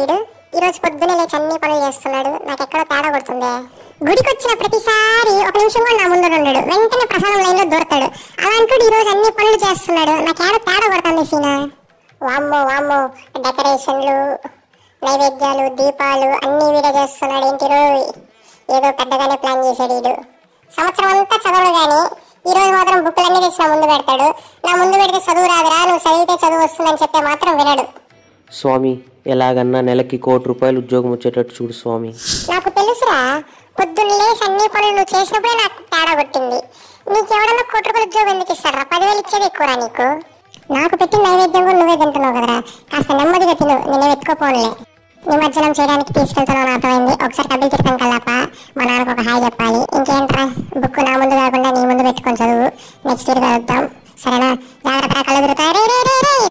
ఈడు ఈ రోజు పొద్దునే లేచి అన్ని పనులు చేస్తున్నాడు. నాకు ఎక్కడో తేడా కొడుతుంది. గుడికి వచ్చిన ప్రతిసారి ఒక నిమిషం కూడా నా ముందు ఉండడు, వెంటనే ప్రసాదం లైన్ లో దూరతాడు. అలాంటి ఈ రోజు అన్ని పనులు చేస్తున్నాడు. నాకు ఏడో తేడా కొడుతుంది సీనా. వామ్మో వామ్మో, డెకరేషన్లు, నైవేద్యాలు, దీపాలు అన్ని వీడే చేస్తున్నాడు. ఏంటి రోజు ఏదో పెద్దగానే ప్లాన్ చేశాడు వీడు. సంవత్సరం అంతా చదవడు గాని ఈ రోజు మాత్రం బుక్కులన్నీ తెచ్చి నా ముందు పెడతాడు. నా ముందు పెడితే చదువు రాదురా, నువ్వు చదివితే చదువు వస్తుందని చెప్తే మాత్రం వినడు. స్వామి, ఎలాగన్నా నెలకి ₹1,00,00,000 ఉద్యోగం వచ్చేటట్టు చూడు స్వామి. నాకు తెలుసురా, పొద్దున్న లేచి అన్ని పనులు నువ్వు చేసినప్పుడే నాకు తేడా కొట్టింది. నీకు ఎవడన్నా ₹1,00,00,000 ఉద్యోగం ఎందుకు ఇస్తారా? 10,000 ఇచ్చేది ఎక్కువరా నీకు. నాకు పెట్టిన నైవేద్యం కూడా నువ్వే తింటున్నావు కదరా, కాస్త నెమ్మదిగా తిను, నేనే ఎత్తుకోపోనులే. నిమజ్జనం చేయడానికి తీసుకెళ్తున్నావు అర్థమైంది. ఒకసారి కబిల్ తీర్థం కల్లాప మా నాన్నకు ఒక హాయ్ చెప్పాలి. ఇంకేంట్రా, బుక్ నా ముందు కాకుండా నీ ముందు పెట్టుకొని చదువు. Next year